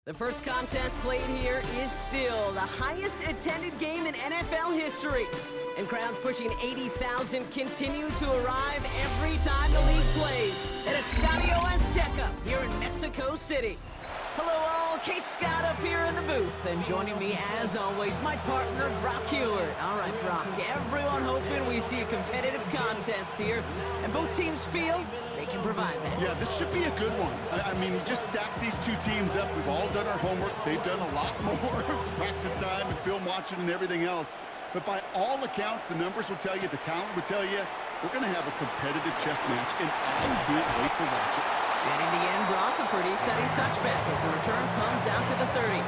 The first contest played here is still the highest attended game in NFL history. And crowds pushing 80,000 continue to arrive every time the league plays at Estadio Azteca here in Mexico City. Hello all, Kate Scott up here in the booth, and joining me as always, my partner Brock Hewart. All right, Brock, everyone hoping we see a competitive contest here, and both teams feel they can provide that. Yeah, this should be a good one. I mean, you just stack these two teams up. We've all done our homework. They've done a lot more practice time and film watching and everything else. But by all accounts, the numbers will tell you, the talent will tell you, we're going to have a competitive chess match, and I can't wait to watch it. And in the end, Brock, a pretty exciting touchback as the return comes out to the 30.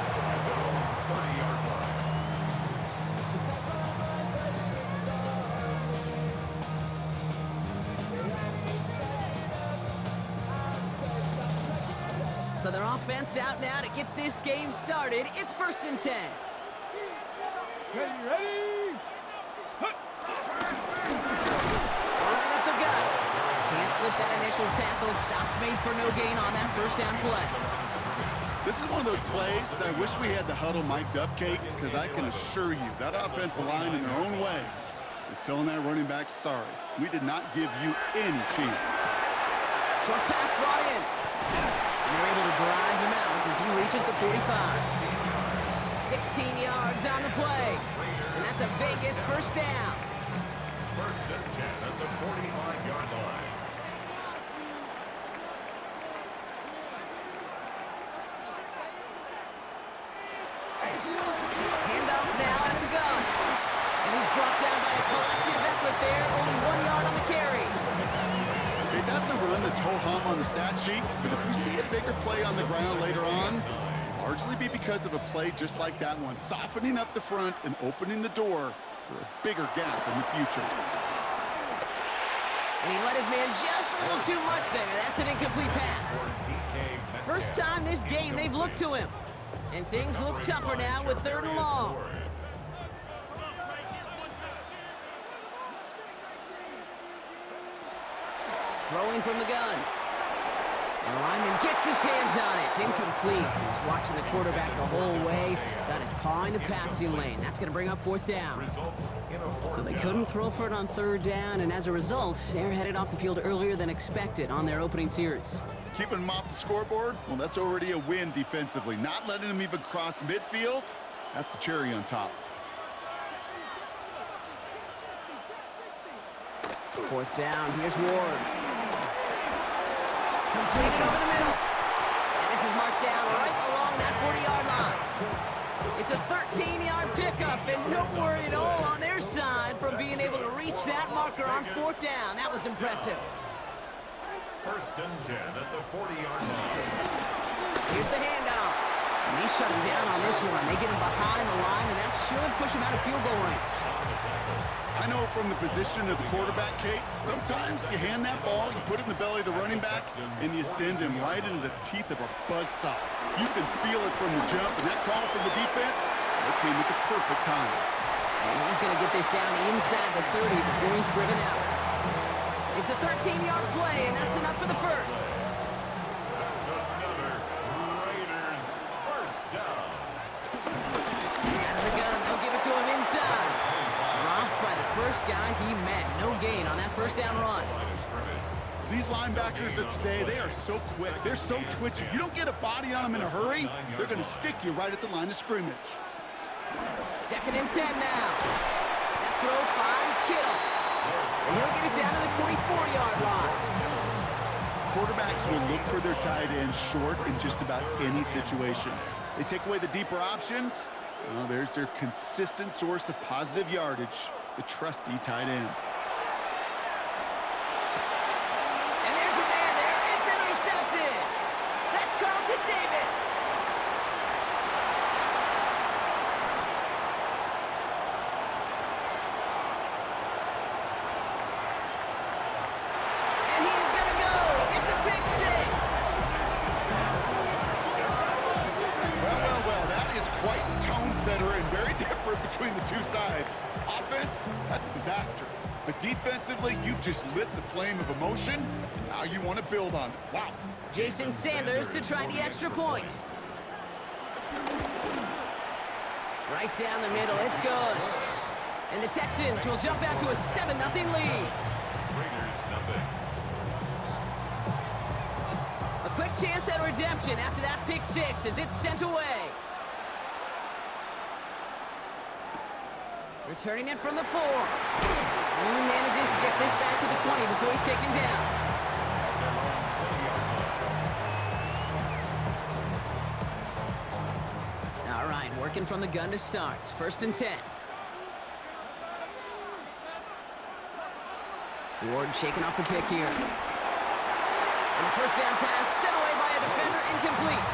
So their offense out now to get this game started. It's 1st and 10. Ready? Right up the gut. Can't slip that initial tackle. Stops made for no gain on that first down play. This is one of those plays that I wish we had the huddle mic'd up, Kate, because I can assure you that offensive line in their own way is telling that running back, sorry, we did not give you any chance. Short pass brought in. And they're able to drive him out as he reaches the 45. 16 yards on the play. And that's a Vegas first down. 1st and 10 at the 45-yard line. Handoff now out of the gun. And he's brought down by a collective effort there. Only 1 yard on the carry. Okay, that's a run that's ho-hum on the stat sheet, but if you see a bigger play on the ground later on, largely be because of a play just like that one, softening up the front and opening the door for a bigger gap in the future. And he let his man just a little too much there. That's an incomplete pass. First time this game they've looked to him. And things look tougher now with 3rd and long. Throwing from the gun. And the lineman gets his hands on it. Incomplete. He's watching the quarterback the whole way. Got his paw in the passing lane. That's going to bring up 4th down. So they couldn't throw for it on 3rd down, and as a result, they're headed off the field earlier than expected on their opening series. Keeping them off the scoreboard, well, that's already a win defensively. Not letting them even cross midfield, that's the cherry on top. 4th down, here's Ward. Completed over the middle. And this is marked down right along that 40-yard line. It's a 13-yard pickup, and no worry at all on their side from being able to reach that marker on 4th down. That was impressive. 1st and 10 at the 40-yard line. Here's the handoff. And they shut him down on this one. They get him behind the line, and that should push him out of field goal range. I know from the position of the quarterback, Kate, sometimes you hand that ball, you put it in the belly of the running back, and you send him right into the teeth of a buzzsaw. You can feel it from the jump, and that call from the defense, that came at the perfect time. And he's going to get this down inside the 30 before he's driven out. It's a 13-yard play, and that's enough for the first. That's another Raiders first down. Out of the gun, they'll give it to him inside. Dropped by the first guy he met. No gain on that first down run. These linebackers of today, they are so quick. They're so twitchy. You don't get a body on them in a hurry, they're going to stick you right at the line of scrimmage. 2nd and 10 now. That throw finds Kittle. And he'll get it down to the 24-yard line. Quarterbacks will look for their tight end short in just about any situation. They take away the deeper options. Well, there's their consistent source of positive yardage, the trusty tight end. And there's a man there. It's intercepted. That's Carlton Davis. And he's going to go. It's a pick 6. Well, that is quite the tone setter and very different between the two sides. Offense, that's a disaster. But defensively, you've just lit the flame of emotion, and now you want to build on it. Wow. Jason Sanders to try the extra point. Right down the middle, it's good. And the Texans will jump out to a 7-0 lead. Raiders, nothing. A quick chance at redemption after that pick six as it's sent away. Returning it from the 4. Only manages to get this back to the 20 before he's taken down. All right, working from the gun to start. 1st and 10. Ward shaking off the pick here. And the first down pass sent away by a defender, incomplete.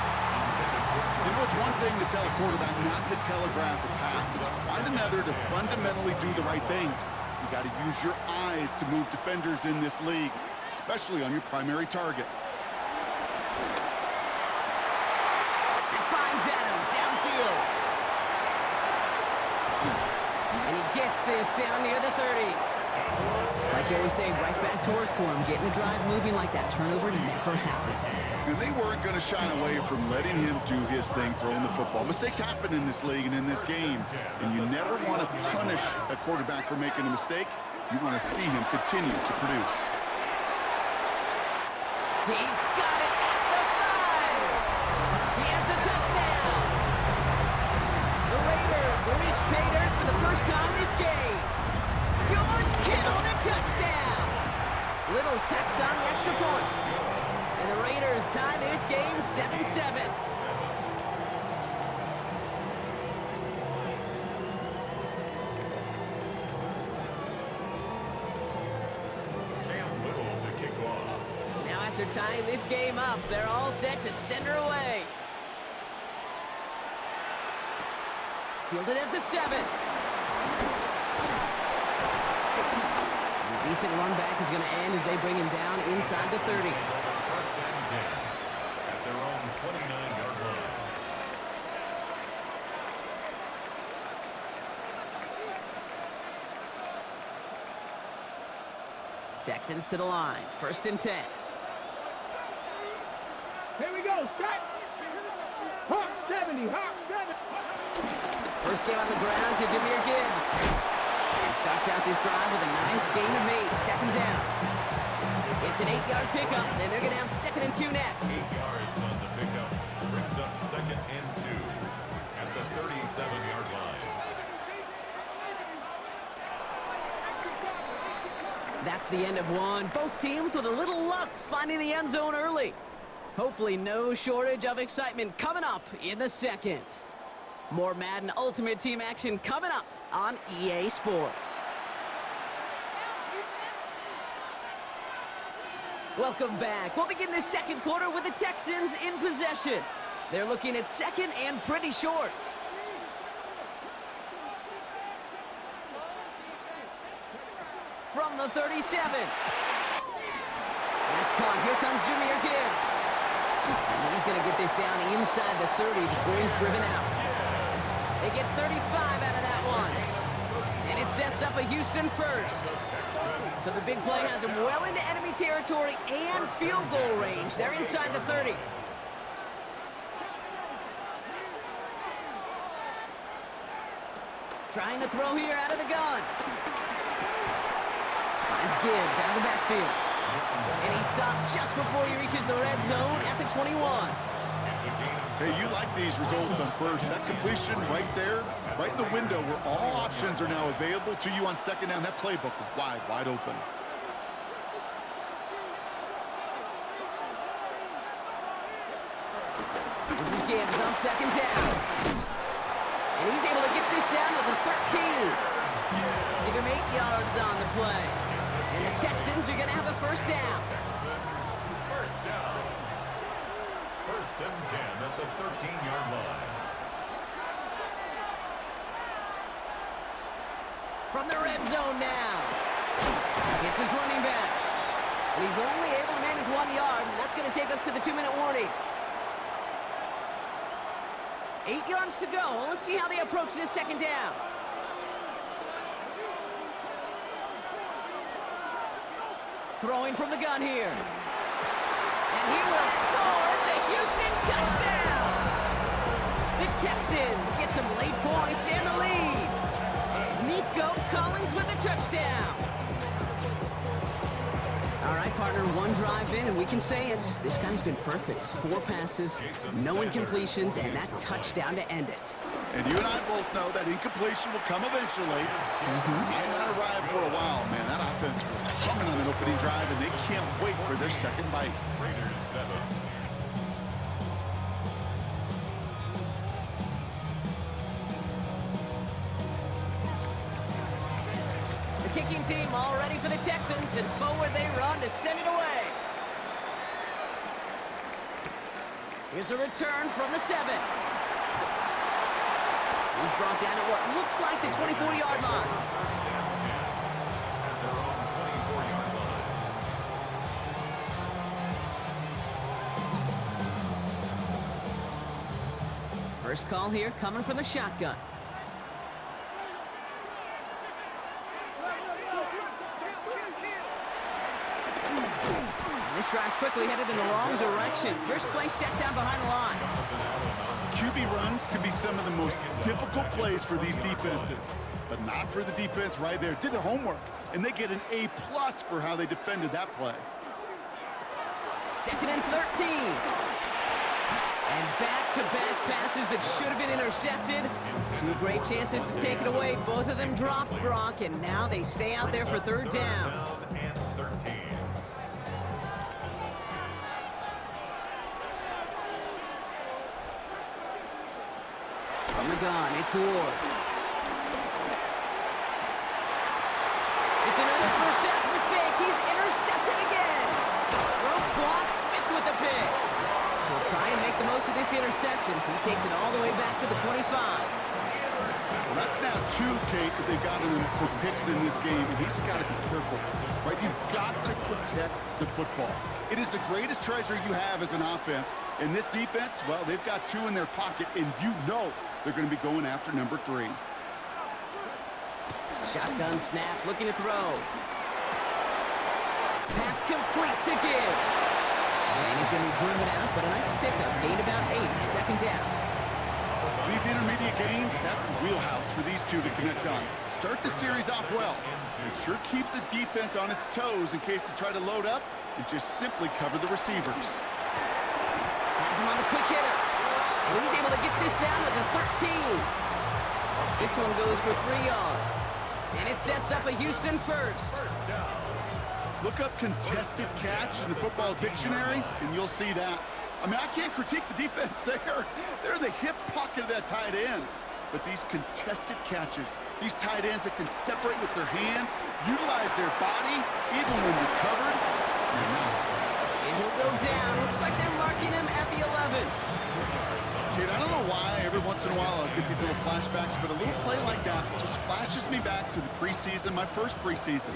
You know, it's one thing to tell a quarterback not to telegraph a pass. It's quite another to fundamentally do the right things. You got to use your eyes to move defenders in this league, especially on your primary target. And finds Adams downfield. And he gets this down near the 30. It's like you always say, right back to work for him. Getting the drive moving like that turnover never happened. And they weren't going to shy away from letting him do his thing, throwing the football. Mistakes happen in this league and in this game, and you never want to punish a quarterback for making a mistake. You want to see him continue to produce. He's got it at the 5. He has the touchdown. The Raiders reach pay dirt for the first time this game. George Kittle, the touchdown. Little Tex on the extra point. And the Raiders tie this game 7-7. Cam Little to kick off. Now after tying this game up, they're all set to send her away. Fielded at the 7. Decent run back is going to end as they bring him down inside the 30. 1st and 10 at their own 29-yard line. Texans to the line. 1st and 10. Here we go, strike! Hawk 70, Hawk 70! First game on the ground to Jahmyr Gibbs. Starts out this drive with a nice gain of 8, 2nd down. It's an 8-yard pickup, and they're going to have 2nd and 2 next. 8 yards on the pickup. Brings up 2nd and 2 at the 37-yard line. That's the end of one. Both teams with a little luck finding the end zone early. Hopefully no shortage of excitement coming up in the second. More Madden Ultimate Team action coming up on EA Sports. Welcome back. We'll begin the second quarter with the Texans in possession. They're looking at 2nd and pretty short. From the 37. That's caught. Here comes Jahmyr Gibbs. And he's going to get this down inside the 30 before he's driven out. They get 35 out of that one. And it sets up a Houston first. So the big play has them well into enemy territory and field goal range. They're inside the 30. Trying to throw here out of the gun. Finds Gibbs out of the backfield. And he stopped just before he reaches the red zone at the 21. Hey, you like these results on first. That completion right there, right in the window where all options are now available to you on 2nd down. That playbook wide open. This is Gibbs on 2nd down. And he's able to get this down to the 13. Give him 8 yards on the play. And the Texans are going to have a first down. Texans, first down. 1st and 10 at the 13-yard line. From the red zone now. It's his running back. And he's only able to manage 1 yard. And that's going to take us to the 2-minute warning. 8 yards to go. Let's see how they approach this 2nd down. Throwing from the gun here. And he will score. It's a Houston touchdown. The get some late points and the lead. Nico Collins with the touchdown. All right, partner, one drive in, and we can say this guy's been perfect. 4 passes, no incompletions, and that touchdown to end it. And you and I both know that incompletion will come eventually. Might not arrive for a while, man. That offense was humming on the opening drive, and they can't wait for their second bite. Raiders 7. The kicking team all ready for the Texans, and forward they run to send it away. Here's a return from the 7. He's brought down at what looks like the 24-yard line. First down 10 at their own 24-yard line. First call here coming from the shotgun. This drive's quickly headed in the wrong direction. First play set down behind the line. QB runs can be some of the most difficult plays for these defenses, but not for the defense right there. Did their homework, and they get an A+ for how they defended that play. 2nd and 13. And back-to-back passes that should have been intercepted. 2 great chances to take it away. Both of them dropped, Brock, and now they stay out there for 3rd down. And 13. From the gun, it's Ward. It's another first half mistake. He's intercepted again. Roquan Smith with the pick. He'll try and make the most of this interception. He takes it all the way back to the 25. Well, that's now 2, Kate, that they've got him for picks in this game, and he's got to be careful, right? You've got to protect the football. It is the greatest treasure you have as an offense. In this defense, well, they've got 2 in their pocket, and you know they're going to be going after number 3. Shotgun snap, looking to throw. Pass complete to Gibbs. And he's going to be driven out, but a nice pickup. Gained about 8, 2nd down. These intermediate gains, that's the wheelhouse for these 2 to connect on. Start the series off well. It sure keeps the defense on its toes in case they try to load up and just simply cover the receivers. Has him on the quick hitter. And he's able to get this down to the 13. This one goes for 3 yards. And it sets up a Houston first. First down. Look up contested catch in the football dictionary, and you'll see that. I mean, I can't critique the defense there. They're the hip pocket of that tight end. But these contested catches, these tight ends that can separate with their hands, utilize their body, even when you're covered, you're not. And he'll go down. Looks like they're marking him at the 11. Kid, I don't know why every once in a while I'll get these little flashbacks, but a little play like that just flashes me back to the preseason, my first preseason.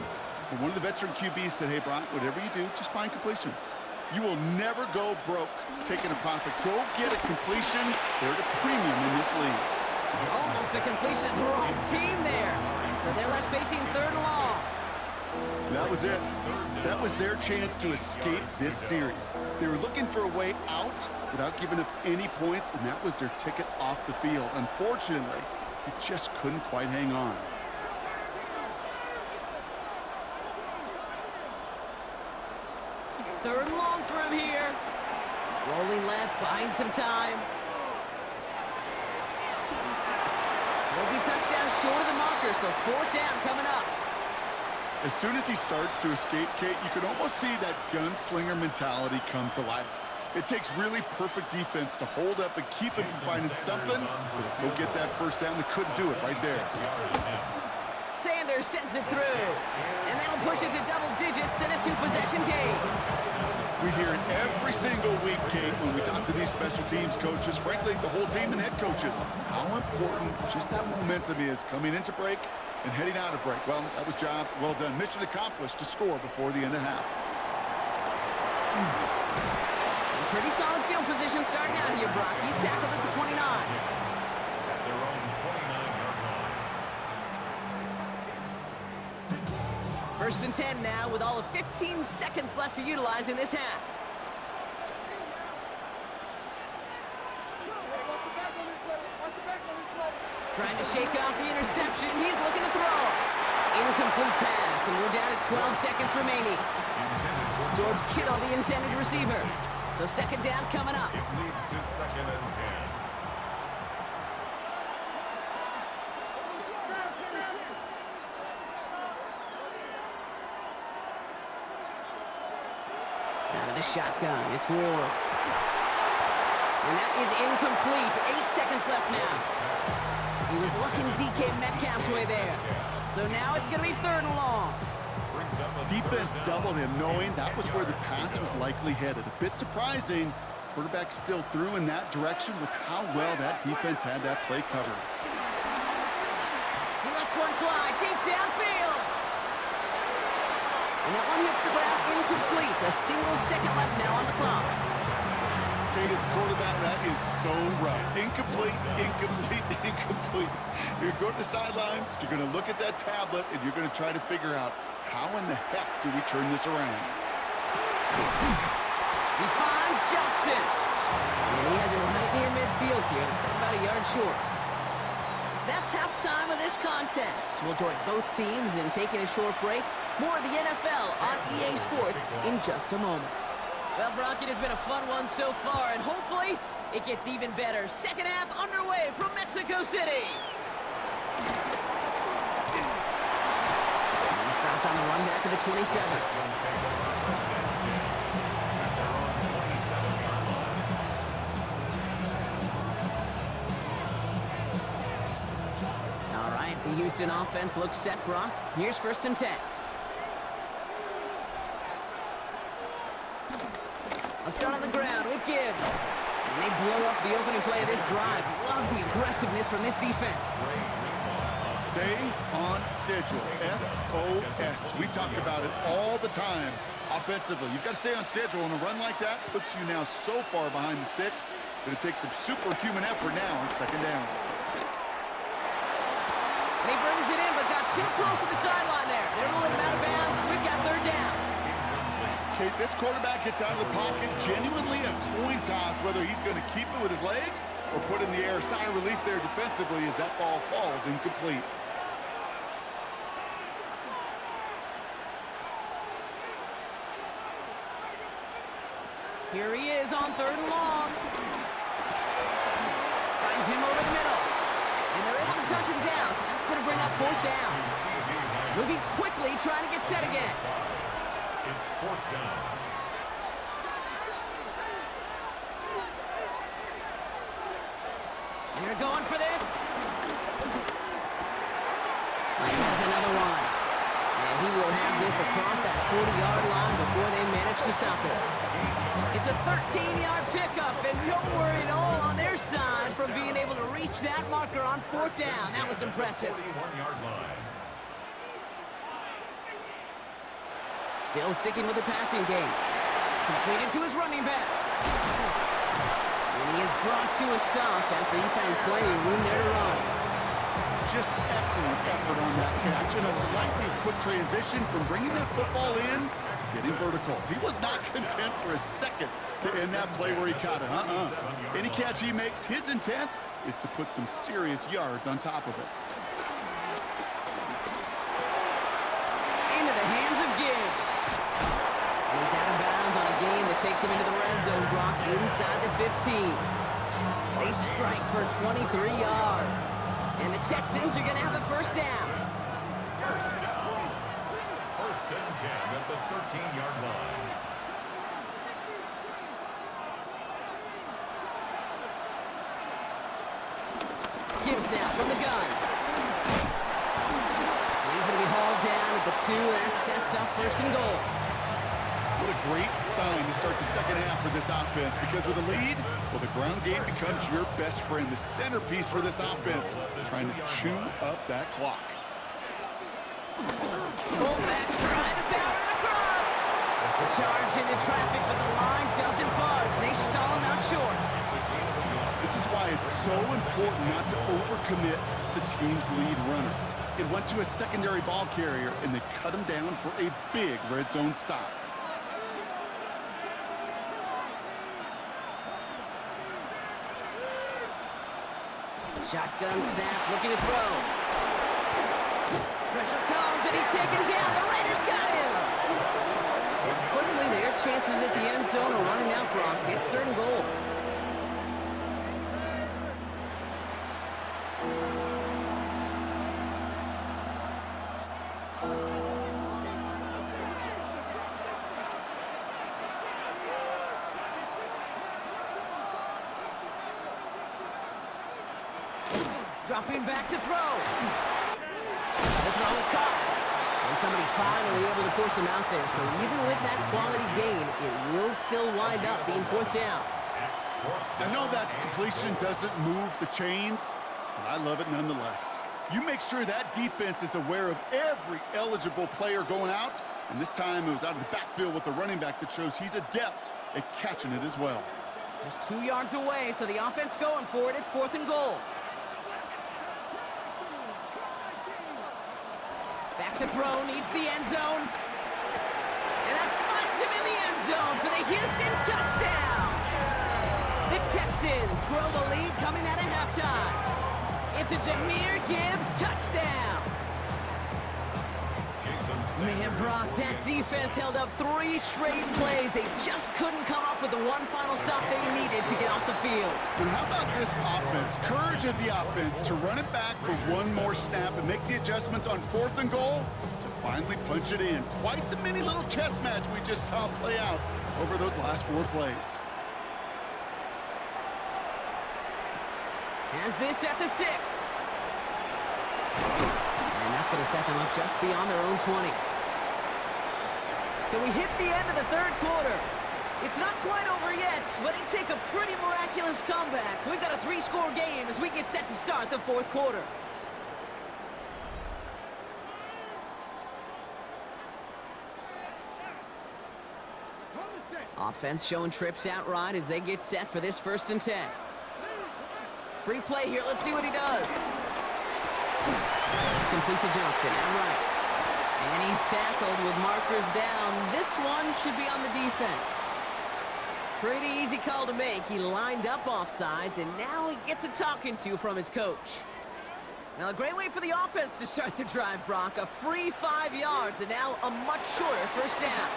And one of the veteran QBs said, hey, Brock, whatever you do, just find completions. You will never go broke taking a profit. Go get a completion. They're at a premium in this league. Almost a completion to the wrong team there. So they're left facing 3rd and long. That was it. That was their chance to escape this series. They were looking for a way out without giving up any points, and that was their ticket off the field. Unfortunately, they just couldn't quite hang on. Third and long for him here. Rolling left, buying some time. Will be touchdown short of the marker, so 4th down coming up. As soon as he starts to escape, Kate, you can almost see that gunslinger mentality come to life. It takes really perfect defense to hold up and keep him from finding something. Go get that first down. They couldn't do it right there. Sanders sends it through. And that'll push it to double digits in a 2-possession game. We hear it every single week, Kate, when we talk to these special teams coaches, frankly, the whole team and head coaches, how important just that momentum is coming into break and heading out of break. Well, that was job well done. Mission accomplished to score before the end of half. Pretty solid field position starting out here, Brock. He's tackled at the 29. At their own 29-yard line. 1st and 10 now with all of 15 seconds left to utilize in this half. Trying to shake off the interception. He's looking to throw. Incomplete pass, and we're down to 12 seconds remaining. George Kittle, the intended receiver. So second down coming up. It leads to 2nd and 10. Out of the shotgun, it's Ward. And that is incomplete. 8 seconds left now. He was looking DK Metcalf's way there. So now it's going to be 3rd and long. Defense doubled him, knowing that was where the pass was likely headed. A bit surprising. Quarterback still threw in that direction with how well that defense had that play covered. He lets one fly deep downfield. And that one hits the ground incomplete. A single second left now on the clock. Okay, as a quarterback, that is so rough. Incomplete, incomplete, incomplete. You're going to the sidelines, you're going to look at that tablet, and you're going to try to figure out how in the heck do we turn this around? He finds Johnston. And he has it right near midfield here. It's about a yard short. That's halftime of this contest. We'll join both teams in taking a short break. More of the NFL on EA Sports in just a moment. Well, Brock, it has been a fun one so far, and hopefully it gets even better. Second half underway from Mexico City. He stopped on the run back of the 27. All right, the Houston offense looks set, Brock. Here's 1st and 10. I'll start on the ground with Gibbs. And they blow up the opening play of this drive. Love the aggressiveness from this defense. Stay on schedule. SOS. We talk about it all the time offensively. You've got to stay on schedule, and a run like that puts you now so far behind the sticks that it takes some superhuman effort now on 2nd down. And he brings it in, but got too close to the sideline there. They're rolling him out of bounds. We've got 3rd down. Okay, this quarterback gets out of the pocket, genuinely a coin toss whether he's going to keep it with his legs or put in the air. Sigh of relief there defensively as that ball falls incomplete. Here he is on 3rd and long. Finds him over the middle. And they're able to touch him down. So that's going to bring up 4th down. Moving quickly, trying to get set again. It's 4th down. They're going for this. And has another one. And he will have this across that 40-yard line before they manage to stop it. It's a 13-yard pickup, and no worry at all on their side from being able to reach that marker on 4th down. That was impressive. 41-yard line. Still sticking with the passing game. Completed to his running back. And he is brought to a stop after he found plenty of room there to run. Just excellent effort on that catch and a lightning quick transition from bringing that football in to getting vertical. He was not content for a second to end that play where he caught it. Any catch he makes, his intent is to put some serious yards on top of it. Into the hands of Gibbs. And he's out of bounds on a gain that takes him into the red zone, Brock, inside the 15. They strike for 23 yards. And the Texans are going to have a 1st down. 1st down. 1st and 10 at the 13-yard line. Gibbs now from the gun. And he's going to be hauled down at the 2. That sets up 1st and goal. What a great sign to start the second half for this offense, because with a lead, well, the ground game becomes your best friend, the centerpiece for this offense, trying to chew up that clock. Fullback trying to power it across. The charge into traffic, but the line doesn't budge. They stall him out short. This is why it's so important not to overcommit to the team's lead runner. It went to a secondary ball carrier, and they cut him down for a big red zone stop. Shotgun snap, looking to throw. Pressure comes, and he's taken down. The Raiders got him. And quickly, their chances at the end zone are running out, Brock. It's 3rd and goal. Dropping back to throw. The throw is caught. And somebody finally able to force him out there. So even with that quality gain, it will still wind up being 4th down. I know that completion doesn't move the chains, but I love it nonetheless. You make sure that defense is aware of every eligible player going out, and this time it was out of the backfield with the running back that shows he's adept at catching it as well. Just 2 yards away, so the offense going for it. It's 4th and goal. Back to throw, needs the end zone. And that finds him in the end zone for the Houston touchdown. The Texans grow the lead coming out of halftime. It's a Jahmyr Gibbs touchdown. Man, Brock, that defense held up 3 straight plays. They just couldn't come up with the one final stop they needed to get off the field. And how about this offense? Courage of the offense to run it back for one more snap and make the adjustments on 4th and goal to finally punch it in. Quite the mini little chess match we just saw play out over those last 4 plays. Has this at the 6. And that's going to set them up just beyond their own 20. So we hit the end of the 3rd quarter. It's not quite over yet, but it take a pretty miraculous comeback. We've got a 3-score game as we get set to start the 4th quarter. Offense showing trips out right as they get set for this 1st and 10. Free play here. Let's see what he does. It's complete to Johnston, outright. And he's tackled with markers down. This one should be on the defense. Pretty easy call to make. He lined up offsides, and now he gets a talking to from his coach. Now, a great way for the offense to start the drive, Brock. A free 5 yards, and now a much shorter 1st down.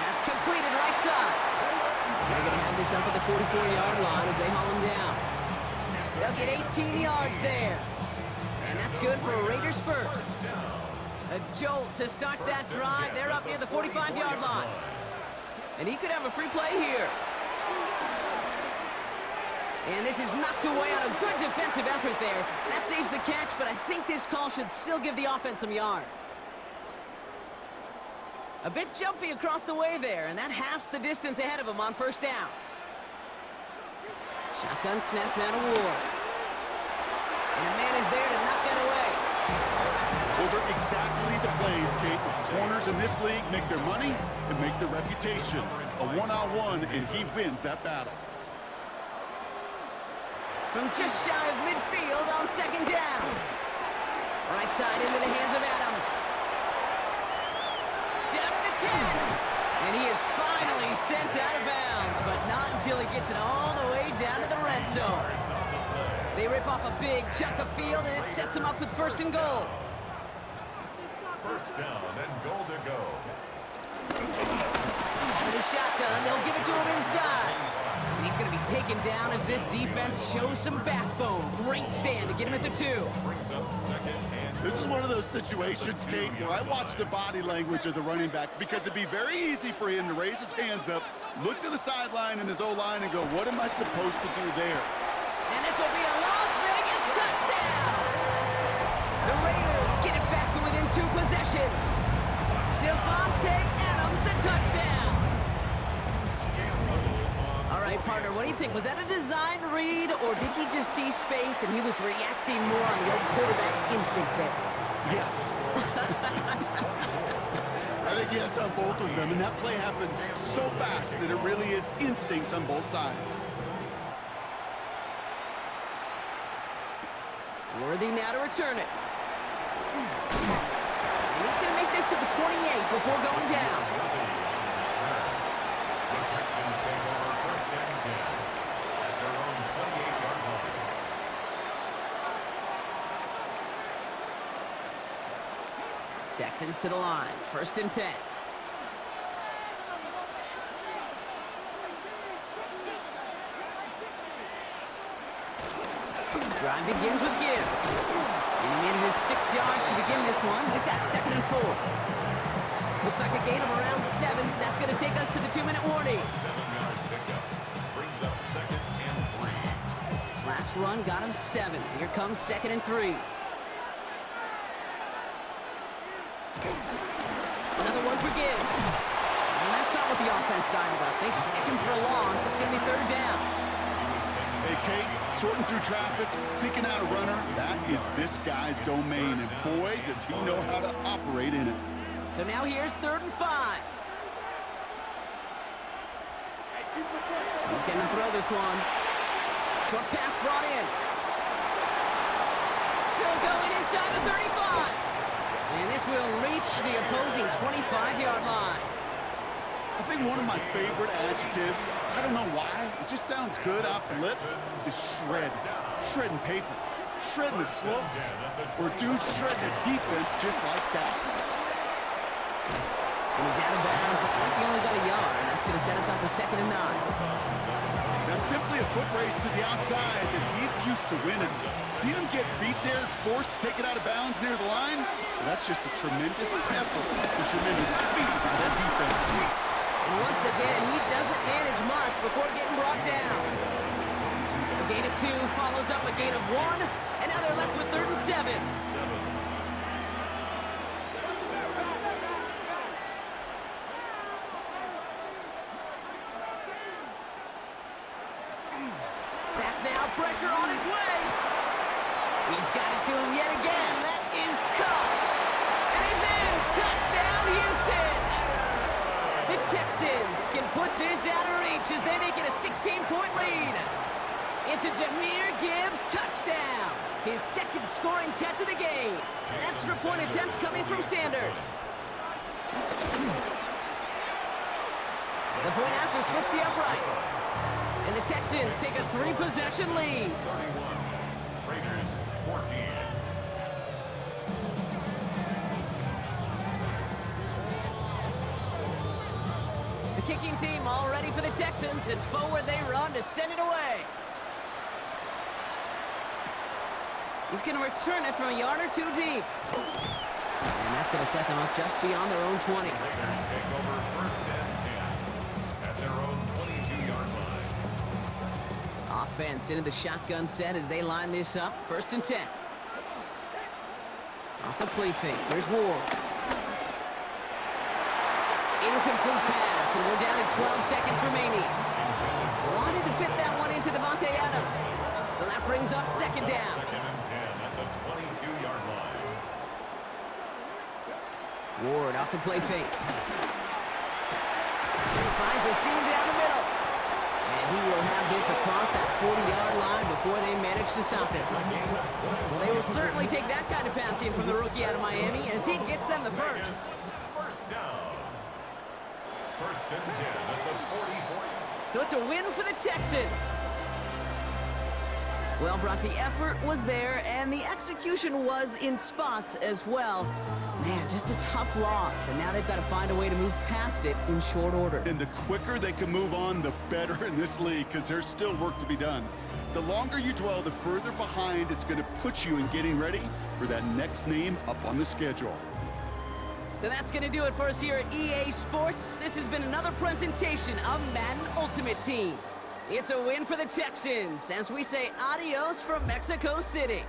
That's completed right side. They're going to have this up at the 44-yard line as they haul him down. They'll get 18 yards there. And that's good for Raiders first. A jolt to start that drive. They're up near the 45-yard line. And he could have a free play here. And this is knocked away on a good defensive effort there. That saves the catch, but I think this call should still give the offense some yards. A bit jumpy across the way there, and that halves the distance ahead of him on 1st down. Shotgun snap, man of war. And a man is there to knock that away. Those are exactly the plays, Kate, that the corners in this league make their money and make their reputation. A one-on-one, and he wins that battle. From just shy of midfield on 2nd down. Right side into the hands of Adams. Down to the 10. And he is finally sent out of bounds, but not until he gets it all the way down to the red zone. They rip off a big chunk of field, and it sets him up with 1st and goal. 1st down and goal to go. Out of the shotgun, they'll give it to him inside. And he's going to be taken down as this defense shows some backbone. Great stand to get him at the 2. Brings up 2nd and This is one of those situations, Kate, where I watch the body language of the running back because it'd be very easy for him to raise his hands up, look to the sideline in his O-line and go, what am I supposed to do there? And this will be a Las Vegas touchdown! The Raiders get it back to within 2 possessions. Devontae Adams, the touchdown! All right, partner, what do you think? Was that a design read, or did he just see space and he was reacting more on the old quarterback instinct there? Yes. I think yes on both of them, and that play happens so fast that it really is instincts on both sides. Worthy now to return it. And he's going to make this to the 28 before going down. The Texans take over 1st and 10 at their own 28-yard line. Texans to the line, 1st and 10. Drive begins with Gibbs. And he manages 6 yards to begin this one. We've got 2nd and 4. Looks like a gain of around 7. That's going to take us to the 2-minute warning. 7-yard pickup brings up 2nd and 3. Last run got him 7. Here comes 2nd and 3. Another one for Gibbs. And that's not what the offense dialed up. They stick him for a loss. It's going to be 3rd down. Hey, Kate, sorting through traffic, seeking out a runner, that is this guy's domain, and boy, does he know how to operate in it. So now here's 3rd and 5. He's going to throw this one. Short pass brought in. Still going inside the 35. And this will reach the opposing 25-yard line. I think one of my favorite adjectives, I don't know why, it just sounds good off the lips, is shred. Shredding paper, shredding the slopes, or dude shredding a defense just like that. And he's out of bounds. Looks like he only got a yard. And that's going to set us up for 2nd and 9. That's simply a foot race to the outside that he's used to winning. Seeing him get beat there and forced to take it out of bounds near the line, well, that's just a tremendous effort and tremendous speed by that defense. And once again, he doesn't manage much before getting brought down. A gain of 2 follows up a gain of 1, and now they're left with 3rd and 7. Back now, pressure on its way. He's got it to him yet again. That is caught. And he's in. Touchdown, Houston. The Texans can put this out of reach as they make it a 16-point lead. It's a Jahmyr Gibbs touchdown. His 2nd scoring catch of the game. Extra point attempt coming from Sanders. The point after splits the uprights. And the Texans take a 3-possession lead. 31. Raiders 14. The kicking team all ready for the Texans, and forward they run to send it away. He's going to return it from a yard or 2 deep. And that's going to set them up just beyond their own 20. Raiders take over 1st and 10 at their own 22-yard line. Offense into the shotgun set as they line this up. 1st and 10. Off the play fake. Here's Ward. Incomplete pass, and we're down to 12 seconds remaining. Wanted to fit that one into Davante Adams. So that brings up 2nd down. 2nd and 10 at the 22-yard line. Ward off the play fake. He finds a seam down the middle. And he will have this across that 40-yard line before they manage to stop it. Well, they will certainly take that kind of passing from the rookie out of Miami as he gets them the first. 1st down. 1st and 10 at the 44. So it's a win for the Texans. Well, Brock, the effort was there, and the execution was in spots as well. Man, just a tough loss, and now they've got to find a way to move past it in short order. And the quicker they can move on, the better in this league, because there's still work to be done. The longer you dwell, the further behind it's going to put you in getting ready for that next name up on the schedule. So that's going to do it for us here at EA Sports. This has been another presentation of Madden Ultimate Team. It's a win for the Texans as we say adios from Mexico City.